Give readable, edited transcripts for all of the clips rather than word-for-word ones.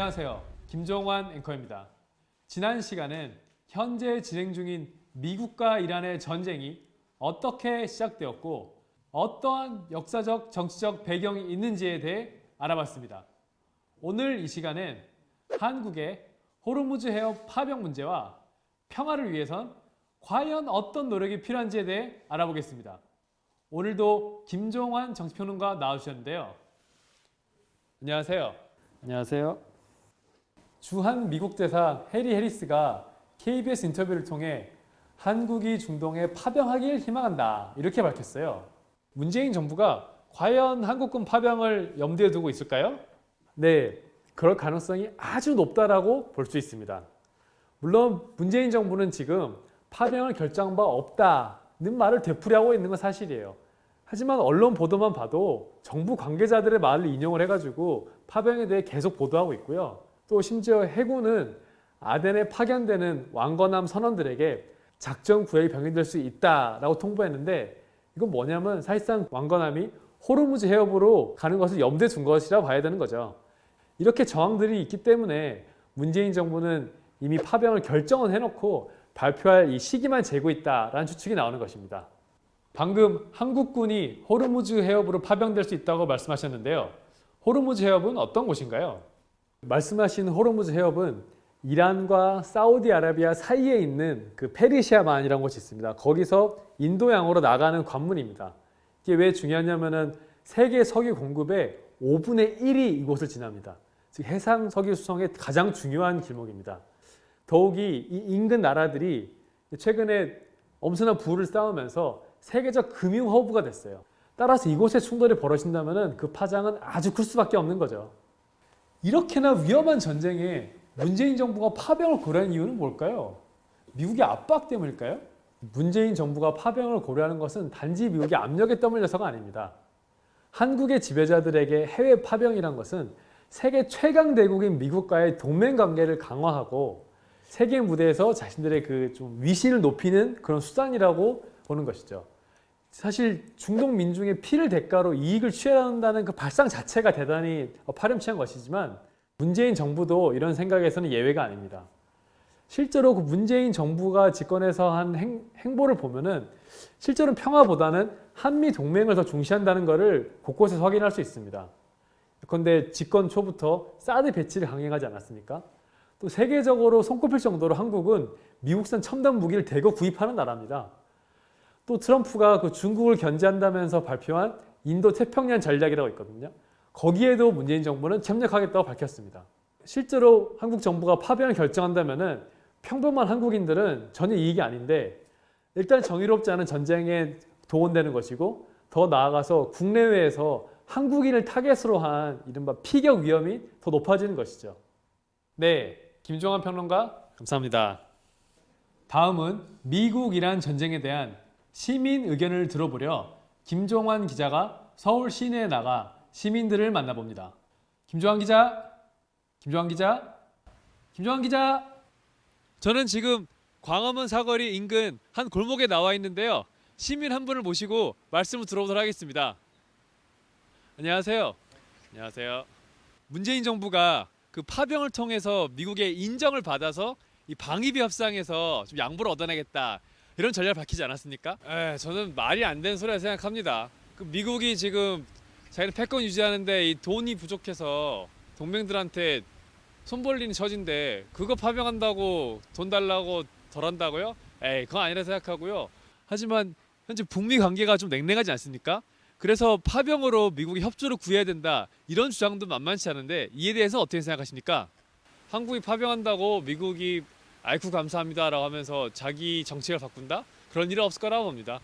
안녕하세요. 김종환 앵커입니다. 지난 시간은 현재 진행 중인 미국과 이란의 전쟁이 어떻게 시작되었고 어떠한 역사적, 정치적 배경이 있는지에 대해 알아봤습니다. 오늘 이 시간은 한국의 호르무즈 해협 파병 문제와 평화를 위해선 과연 어떤 노력이 필요한지에 대해 알아보겠습니다. 오늘도 김종환 정치평론가 나와주셨는데요. 안녕하세요. 안녕하세요. 주한 미국 대사 해리 해리스가 KBS 인터뷰를 통해 한국이 중동에 파병하길 희망한다 이렇게 밝혔어요. 문재인 정부가 과연 한국군 파병을 염두에 두고 있을까요? 네, 그럴 가능성이 아주 높다라고 볼 수 있습니다. 물론 문재인 정부는 지금 파병을 결정한 바 없다는 말을 되풀이하고 있는 건 사실이에요. 하지만 언론 보도만 봐도 정부 관계자들의 말을 인용을 해가지고 파병에 대해 계속 보도하고 있고요. 또 심지어 해군은 아덴에 파견되는 왕건함 선원들에게 작전 구역이 병행될 수 있다라고 통보했는데 이건 뭐냐면 사실상 왕건함이 호르무즈 해협으로 가는 것을 염두에 둔 것이라 봐야 되는 거죠. 이렇게 정황들이 있기 때문에 문재인 정부는 이미 파병을 결정은 해놓고 발표할 이 시기만 재고 있다라는 추측이 나오는 것입니다. 방금 한국군이 호르무즈 해협으로 파병될 수 있다고 말씀하셨는데요. 호르무즈 해협은 어떤 곳인가요? 말씀하신 호르무즈 해협은 이란과 사우디아라비아 사이에 있는 그 페르시아만이라는 곳이 있습니다. 거기서 인도양으로 나가는 관문입니다. 이게 왜 중요하냐면은 세계 석유 공급의 5분의 1이 이곳을 지납니다. 즉 해상 석유 수송의 가장 중요한 길목입니다. 더욱이 이 인근 나라들이 최근에 엄청난 부를 쌓으면서 세계적 금융 허브가 됐어요. 따라서 이곳에 충돌이 벌어진다면 그 파장은 아주 클 수밖에 없는 거죠. 이렇게나 위험한 전쟁에 문재인 정부가 파병을 고려한 이유는 뭘까요? 미국의 압박 때문일까요? 문재인 정부가 파병을 고려하는 것은 단지 미국의 압력에 떠밀려서가 아닙니다. 한국의 지배자들에게 해외 파병이란 것은 세계 최강 대국인 미국과의 동맹 관계를 강화하고 세계 무대에서 자신들의 그 좀 위신을 높이는 그런 수단이라고 보는 것이죠. 사실 중동 민중의 피를 대가로 이익을 취한다는 그 발상 자체가 대단히 파렴치한 것이지만 문재인 정부도 이런 생각에서는 예외가 아닙니다. 실제로 그 문재인 정부가 집권해서 한 행보를 보면은 실제로는 평화보다는 한미 동맹을 더 중시한다는 것을 곳곳에서 확인할 수 있습니다. 그런데 집권 초부터 사드 배치를 강행하지 않았습니까? 또 세계적으로 손꼽힐 정도로 한국은 미국산 첨단 무기를 대거 구입하는 나라입니다. 또 트럼프가 그 중국을 견제한다면서 발표한 인도 태평양 전략이라고 있거든요. 거기에도 문재인 정부는 협력하겠다고 밝혔습니다. 실제로 한국 정부가 파병을 결정한다면은 평범한 한국인들은 전혀 이익이 아닌데 일단 정의롭지 않은 전쟁에 동원되는 것이고 더 나아가서 국내외에서 한국인을 타겟으로 한 이른바 피격 위험이 더 높아지는 것이죠. 네, 김종환 평론가 감사합니다. 다음은 미국 이란 전쟁에 대한 시민 의견을 들어보려 김종환 기자가 서울 시내에 나가 시민들을 만나봅니다. 김종환 기자. 저는 지금 광화문 사거리 인근 한 골목에 나와 있는데요. 시민 한 분을 모시고 말씀을 들어보도록 하겠습니다. 안녕하세요. 안녕하세요. 문재인 정부가 그 파병을 통해서 미국의 인정을 받아서 이 방위비 협상에서 좀 양보를 얻어내겠다 이런 전략을 밝히지 않았습니까? 저는 말이 안 되는 소리라 생각합니다. 그 미국이 지금 자기는 패권 유지하는데 이 돈이 부족해서 동맹들한테 손 벌리는 처지인데 그거 파병한다고 돈 달라고 덜 한다고요? 그건 아니라 생각하고요. 하지만 현재 북미 관계가 좀 냉랭하지 않습니까? 그래서 파병으로 미국이 협조를 구해야 된다 이런 주장도 만만치 않은데 이에 대해서 어떻게 생각하십니까? 한국이 파병한다고 미국이 아이쿠 감사합니다라고 하면서 자기 정책을 바꾼다? 그런 일은 없을 거라고 봅니다.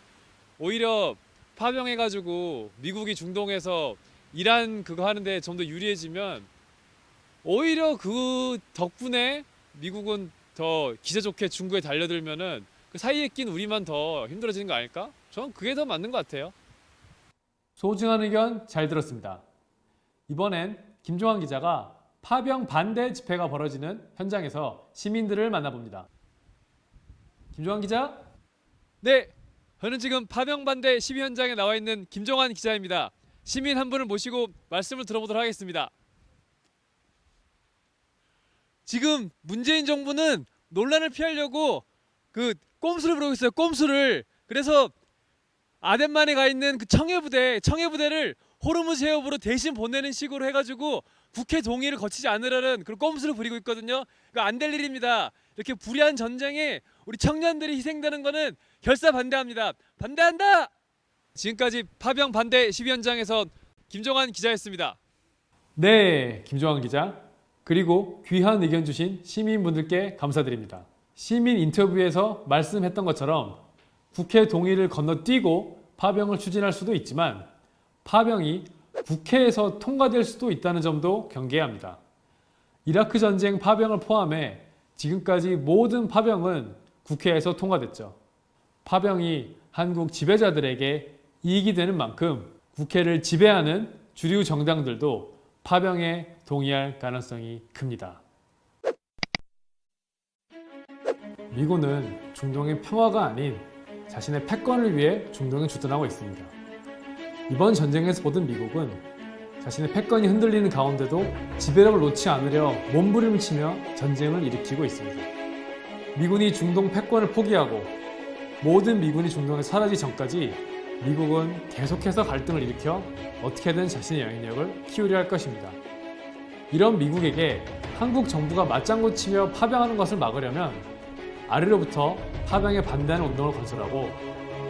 오히려 파병해가지고 미국이 중동에서 이란 그거 하는데 좀 더 유리해지면 오히려 그 덕분에 미국은 더 기세 좋게 중국에 달려들면은 그 사이에 낀 우리만 더 힘들어지는 거 아닐까? 저는 그게 더 맞는 것 같아요. 소중한 의견 잘 들었습니다. 이번엔 김종환 기자가 파병 반대 집회가 벌어지는 현장에서 시민들을 만나봅니다. 김종환 기자? 네, 저는 지금 파병 반대 시위 현장에 나와 있는 김종환 기자입니다. 시민 한 분을 모시고 말씀을 들어보도록 하겠습니다. 지금 문재인 정부는 논란을 피하려고 그 꼼수를 부르고 있어요. 꼼수를. 그래서 아덴만에 가 있는 그 청해부대를 호르무즈 해협으로 대신 보내는 식으로 해가지고 국회 동의를 거치지 않으려는 그런 꼼수를 부리고 있거든요. 이거 안 될 일입니다. 이렇게 불의한 전쟁에 우리 청년들이 희생되는 거는 결사 반대합니다. 반대한다. 지금까지 파병 반대 시위 현장에서 김종환 기자였습니다. 네, 김종환 기자. 그리고 귀한 의견 주신 시민분들께 감사드립니다. 시민 인터뷰에서 말씀했던 것처럼 국회 동의를 건너뛰고 파병을 추진할 수도 있지만 파병이 국회에서 통과될 수도 있다는 점도 경계해야 합니다. 이라크 전쟁 파병을 포함해 지금까지 모든 파병은 국회에서 통과됐죠. 파병이 한국 지배자들에게 이익이 되는 만큼 국회를 지배하는 주류 정당들도 파병에 동의할 가능성이 큽니다. 미군은 중동의 평화가 아닌 자신의 패권을 위해 중동에 주둔하고 있습니다. 이번 전쟁에서 보던 미국은 자신의 패권이 흔들리는 가운데도 지배력을 놓지 않으려 몸부림을 치며 전쟁을 일으키고 있습니다. 미군이 중동 패권을 포기하고 모든 미군이 중동에 사라지기 전까지 미국은 계속해서 갈등을 일으켜 어떻게든 자신의 영향력을 키우려 할 것입니다. 이런 미국에게 한국 정부가 맞장구 치며 파병하는 것을 막으려면 아래로부터 파병에 반대하는 운동을 건설하고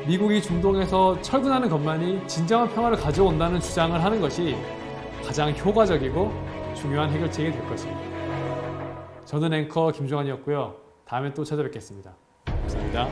미국이 중동에서 철군하는 것만이 진정한 평화를 가져온다는 주장을 하는 것이 가장 효과적이고 중요한 해결책이 될 것입니다. 저는 앵커 김종환이었고요. 다음에 또 찾아뵙겠습니다. 감사합니다.